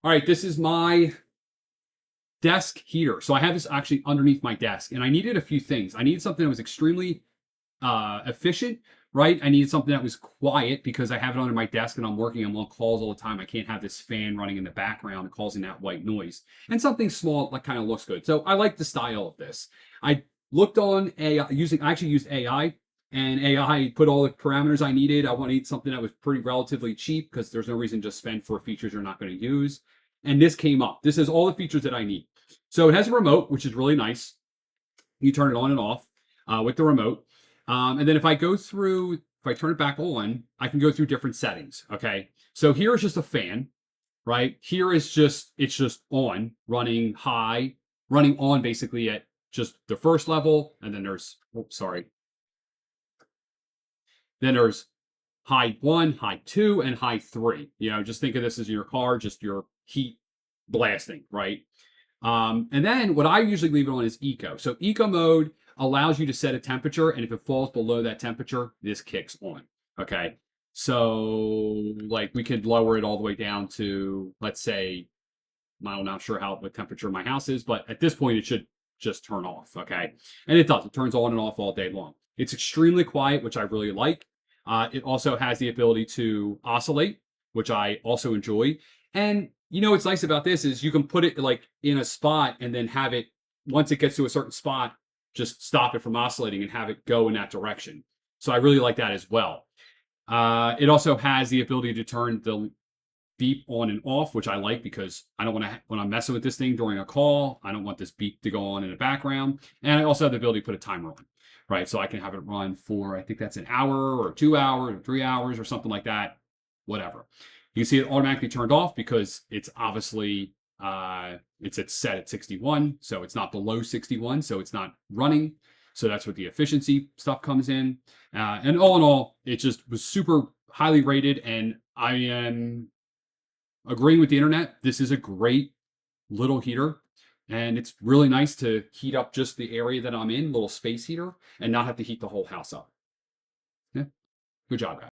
All right, this is my desk heater. So I have this actually underneath my desk, and I needed a few things. I needed something that was extremely efficient, right? I needed something that was quiet because I have it under my desk and I'm working. I'm on calls all the time. I can't have this fan running in the background causing that white noise. And something small that kind of looks good. So I like the style of this. I looked on AI I actually used AI, and AI put all the parameters I needed. I wanted something that was pretty relatively cheap because there's no reason to spend for features you're not going to use. And this came up. This has all the features that I need. So it has a remote, which is really nice. You turn it on and off with the remote. And then if I turn it back on, I can go through different settings. Okay. So here is just a fan, right? Here is it's just on, running high, running on basically at just the first level. And then there's, then there's high 1, high 2, and high 3. Just think of this as your car, just your heat blasting, right? And then what I usually leave it on is eco. So eco mode allows you to set a temperature, and if it falls below that temperature, this kicks on. Okay. So like we could lower it all the way down to, let's say, I'm not sure what temperature my house is, but at this point it should just turn off. Okay. And it does. It turns on and off all day long. It's extremely quiet, which I really like. It also has the ability to oscillate, which I also enjoy. And what's nice about this is you can put it like in a spot and then have it, once it gets to a certain spot, just stop it from oscillating and have it go in that direction. So I really like that as well. It also has the ability to turn the beep on and off, which I like because I don't want to, when I'm messing with this thing during a call, I don't want this beep to go on in the background. And I also have the ability to put a timer on, right? So I can have it run for, I think that's an hour or 2 hours or 3 hours or something like that, whatever. You can see it automatically turned off because it's obviously, it's set at 61. So it's not below 61. So it's not running. So that's what the efficiency stuff comes in. And all in all, it just was super highly rated. And I am agreeing with the internet. This is a great little heater. And it's really nice to heat up just the area that I'm in, little space heater, and not have to heat the whole house up. Yeah. Good job, guys.